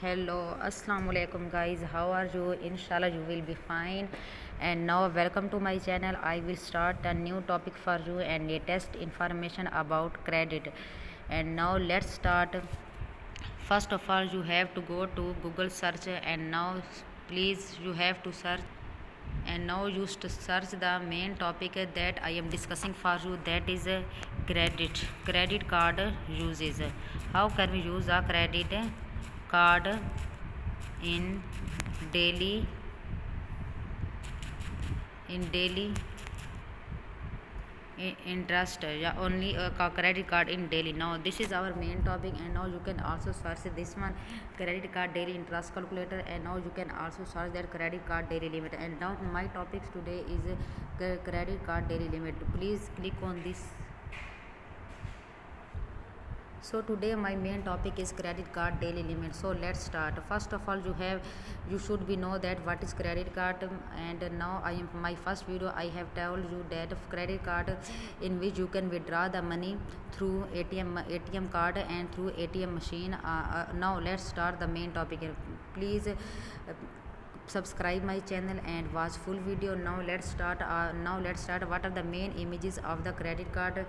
Hello, assalamu alaikum guys. How are you? Inshallah you will be fine. And now welcome to my channel. I will start a new topic for you and latest information about credit. And now let's start. First of all, you have to go to Google search, and now please you have to search, and now you search the main topic that I am discussing for you, that is credit card uses. How can we use a credit card in daily in daily interest, yeah, only a credit card in daily. Now this is our main topic, and now you can also search this one, credit card daily interest calculator, and now you can also search that credit card daily limit. And now my topics today is credit card daily limit. Please click on this. So today my main topic is credit card daily limit. So let's start. First of all, you should be know that what is credit card. And now I am my first video I have told you that credit card in which you can withdraw the money through ATM card and through ATM machine. Now let's start the main topic. Please subscribe my channel and watch full video. Now let's start. What are the main images of the credit card?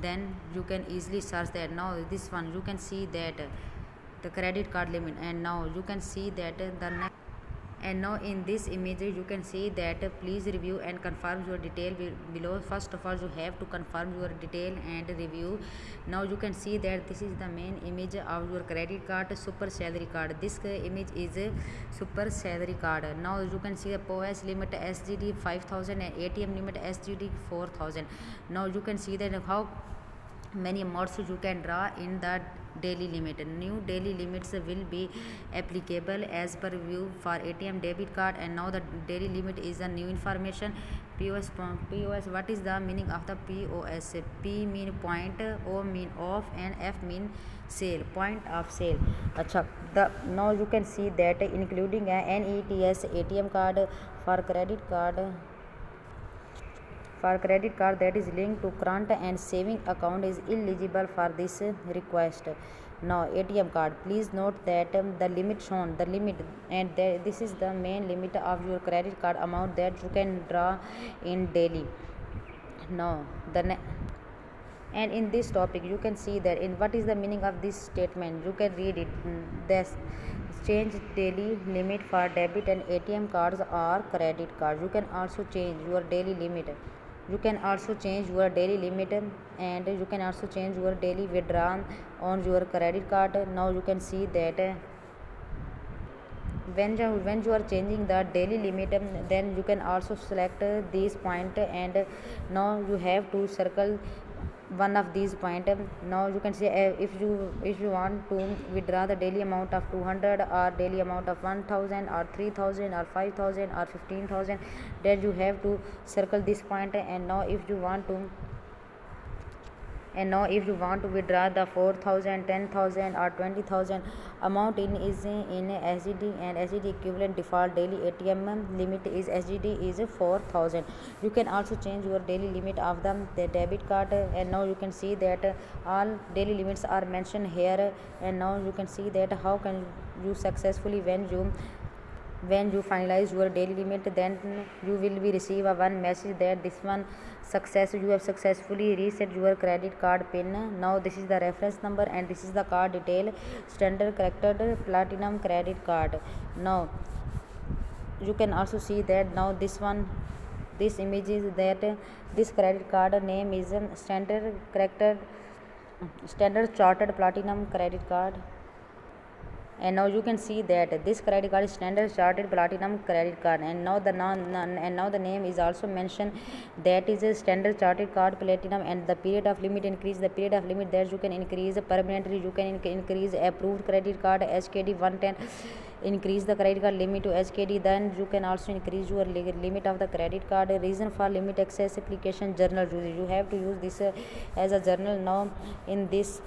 Then you can easily search that. Now this one you can see that the credit card limit, and now you can see that the next. And now in this image you can see that please review and confirm your detail below. First of all, you have to confirm your detail and review. Now you can see that this is the main image of your credit card, super salary card. This image is a super salary card. Now you can see the POS limit SGD 5000 and ATM limit SGD 4000. Now you can see that how many amounts you can draw in the daily limit. New daily limits will be applicable as per view for ATM debit card. And now the daily limit is a new information. POS. What is the meaning of the POS? P mean point, O mean off, and F mean sale, point of sale. Acha, now you can see that including a NETS ATM card for credit card that is linked to current and saving account is eligible for this request. Now ATM card, please note that the limit shown, and this is the main limit of your credit card amount that you can draw in daily. Now and in this topic you can see that in what is the meaning of this statement. You can read it. This change daily limit for debit and ATM cards or credit cards. You can also change your daily limit. You can also change your daily limit, and you can also change your daily withdrawal on your credit card. Now you can see that when you are changing the daily limit, then you can also select this point, and now you have to circle one of these point. Now you can say if you want to withdraw the daily amount of 200 or daily amount of 1000 or 3000 or 5000 or 15000, then you have to circle this point. And now if you want to withdraw the 4000, 10000 or 20000 amount in SGD, and SGD equivalent default daily ATM limit is SGD is 4000. You can also change your daily limit of the debit card. And now you can see that all daily limits are mentioned here. And now you can see that how can you successfully when you finalize your daily limit, then you will be receive a one message that this one you have successfully reset your credit card pin. Now this is the reference number, and this is the card detail, standard character platinum credit card. Now you can also see that now this image is that this credit card name is standard chartered platinum credit card. And now you can see that this credit card is standard chartered platinum credit card. And now the name is also mentioned, that is a standard chartered card platinum. And the period of limit increase, the period of limit that you can increase permanently. You can increase approved credit card HKD 110, increase the credit card limit to HKD. Then you can also increase your limit of the credit card. Reason for limit access application, journal use. You have to use this as a journal. Now in this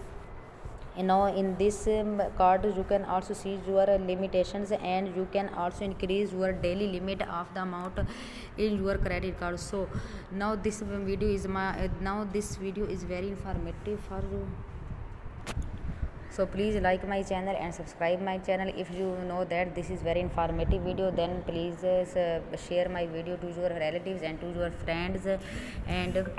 card you can also see your limitations, and you can also increase your daily limit of the amount in your credit card. So now this video is very informative for you. So please like my channel and subscribe my channel. If you know that this is very informative video, then please share my video to your relatives and to your friends. And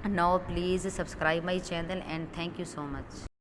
now please subscribe my channel, and thank you so much.